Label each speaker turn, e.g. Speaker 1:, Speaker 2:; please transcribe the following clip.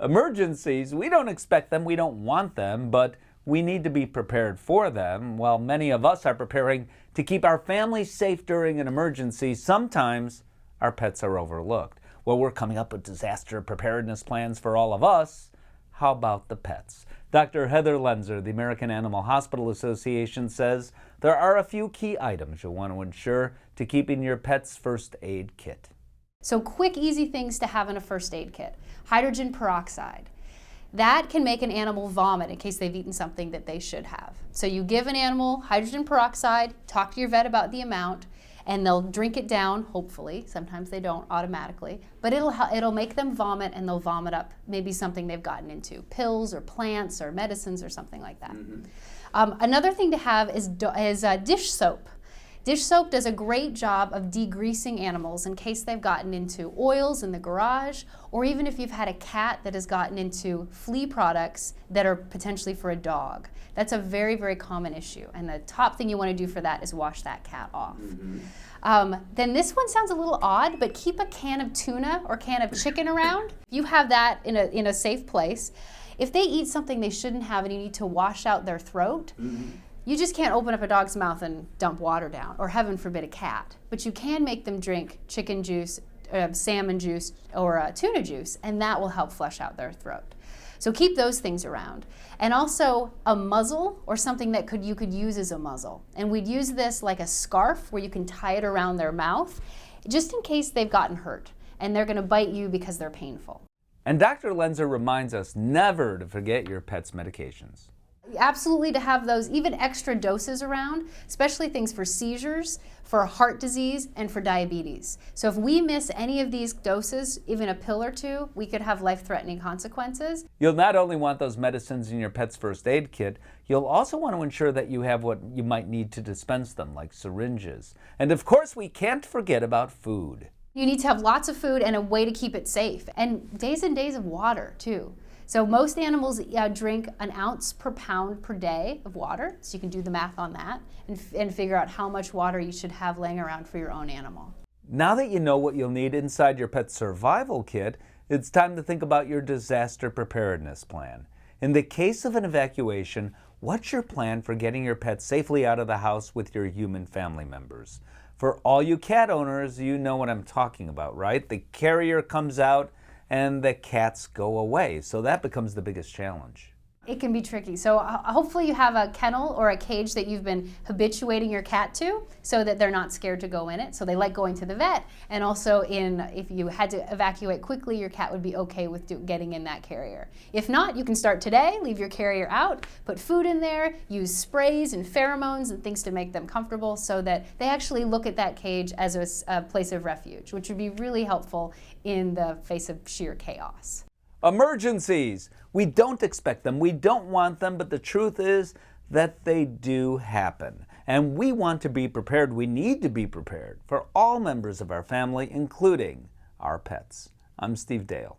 Speaker 1: Emergencies, we don't expect them, we don't want them, but we need to be prepared for them. While many of us are preparing to keep our family safe during an emergency, sometimes our pets are overlooked. Well, we're coming up with disaster preparedness plans for all of us. How about the pets? Dr. Heather Loenser, the American Animal Hospital Association, says there are a few key items you'll want to ensure to keep in your pet's first aid kit.
Speaker 2: So quick, easy things to have in a first aid kit. Hydrogen peroxide. That can make an animal vomit in case they've eaten something that they should have. So you give an animal hydrogen peroxide, talk to your vet about the amount, and they'll drink it down, hopefully. Sometimes they don't automatically, but it'll make them vomit, and they'll vomit up maybe something they've gotten into, pills or plants or medicines or something like that. Another thing to have is dish soap. Dish soap does a great job of degreasing animals in case they've gotten into oils in the garage, or even if you've had a cat that has gotten into flea products that are potentially for a dog. That's a very, very common issue, and the top thing you want to do for that is wash that cat off. Then this one sounds a little odd, but keep a can of tuna or can of chicken around. You have that in a safe place. If they eat something they shouldn't have and you need to wash out their throat, you just can't open up a dog's mouth and dump water down, or heaven forbid a cat. But you can make them drink chicken juice, salmon juice, or tuna juice, and that will help flush out their throat. So keep those things around. And also a muzzle, or something that you could use as a muzzle. And we'd use this like a scarf where you can tie it around their mouth, just in case they've gotten hurt and they're gonna bite you because they're painful.
Speaker 1: And Dr. Loenser reminds us never to forget your pet's medications.
Speaker 2: Absolutely, to have those even extra doses around, especially things for seizures, for heart disease, and for diabetes. So if we miss any of these doses, even a pill or two, we could have life-threatening consequences.
Speaker 1: You'll not only want those medicines in your pet's first aid kit, you'll also want to ensure that you have what you might need to dispense them, like syringes. And of course, we can't forget about food.
Speaker 2: You need to have lots of food and a way to keep it safe, and days of water too. So most animals drink an ounce per pound per day of water, so you can do the math on that and figure out how much water you should have laying around for your own animal.
Speaker 1: Now that you know what you'll need inside your pet's survival kit, it's time to think about your disaster preparedness plan. In the case of an evacuation, what's your plan for getting your pet safely out of the house with your human family members? For all you cat owners, you know what I'm talking about, right? The carrier comes out and the cats go away. So that becomes the biggest challenge.
Speaker 2: It can be tricky. So hopefully you have a kennel or a cage that you've been habituating your cat to so that they're not scared to go in it. So they like going to the vet. And also if you had to evacuate quickly, your cat would be okay with getting in that carrier. If not, you can start today, leave your carrier out, put food in there, use sprays and pheromones and things to make them comfortable so that they actually look at that cage as a place of refuge, which would be really helpful in the face of sheer chaos.
Speaker 1: Emergencies! We don't expect them, we don't want them, but the truth is that they do happen. And we want to be prepared, we need to be prepared for all members of our family, including our pets. I'm Steve Dale.